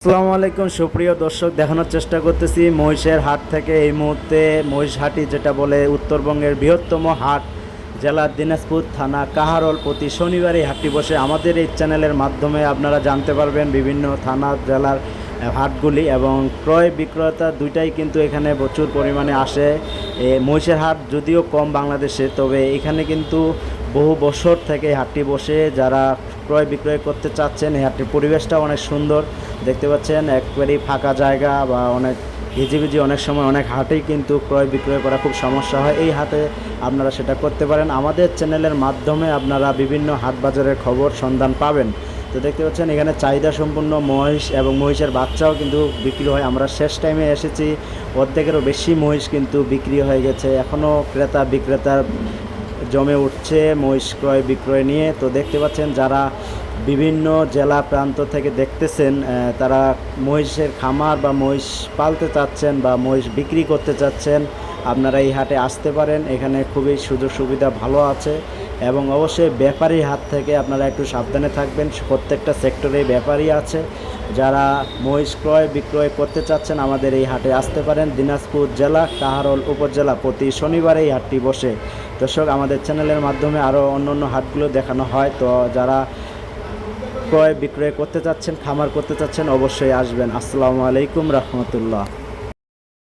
আসসালামু আলাইকুম সুপ্রিয় দর্শক, দেখানোর চেষ্টা করতেছি মহিষের হাট থেকে। এই মুহূর্তে মহিষহাটি যেটা বলে উত্তরবঙ্গের বৃহত্তম হাট, জেলা দিনাজপুর, থানা কাহারোল। প্রতি শনিবার এই হাটটি বসে। আমাদের এই চ্যানেলের মাধ্যমে আপনারা জানতে পারবেন বিভিন্ন থানা জেলার হাটগুলি, এবং ক্রয় বিক্রেতা দুইটাই কিন্তু এখানে প্রচুর পরিমাণে আসে। মহিষের হাট যদিও কম বাংলাদেশে, তবে এখানে কিন্তু বহু বছর থেকে এই হাটটি বসে। যারা ক্রয় বিক্রয় করতে চাচ্ছেন, এই হাটটির পরিবেশটা অনেক সুন্দর দেখতে পাচ্ছেন, একবারেই ফাঁকা জায়গা বা অনেক হিজিবিজি। অনেক সময় অনেক হাটেই কিন্তু ক্রয় বিক্রয় করা খুব সমস্যা হয়, এই হাটে আপনারা সেটা করতে পারেন। আমাদের চ্যানেলের মাধ্যমে আপনারা বিভিন্ন হাট বাজারের খবর সন্ধান পাবেন। তো দেখতে পাচ্ছেন এখানে চাহিদা সম্পূর্ণ মহিষ এবং মহিষের বাচ্চাও কিন্তু বিক্রি হয়। আমরা শেষ টাইমে এসেছি, অর্ধেকেরও বেশি মহিষ কিন্তু বিক্রি হয়ে গেছে। এখনও ক্রেতা বিক্রেতার জমে উঠছে মহিষ ক্রয় বিক্রয় নিয়ে। তো দেখতে পাচ্ছেন যারা বিভিন্ন জেলা প্রান্ত থেকে দেখতেছেন, তারা মহিষের খামার বা মহিষ পালতে চাচ্ছেন বা মহিষ বিক্রি করতে চাচ্ছেন, আপনারা এই হাটে আসতে পারেন। এখানে খুবই সুযোগ সুবিধা ভালো আছে, এবং অবশ্যই ব্যাপারীর হাত থেকে আপনারা একটু সাবধানে থাকবেন। প্রত্যেকটা সেক্টরে ব্যাপারী আছে। যারা মহিষ ক্রয় বিক্রয় করতে চাচ্ছেন, আমাদের এই হাটে আসতে পারেন। দিনাজপুর জেলা কাহারোল উপজেলা, প্রতি শনিবারে এই হাটটি বসে। দর্শক, আমাদের চ্যানেলের মাধ্যমে আরও অন্য হাটগুলো দেখানো হয়। তো যারা ক্রয় বিক্রয় করতে চাচ্ছেন, খামার করতে চাচ্ছেন, অবশ্যই আসবেন। আসসালামু আলাইকুম রহমতুল্লাহ।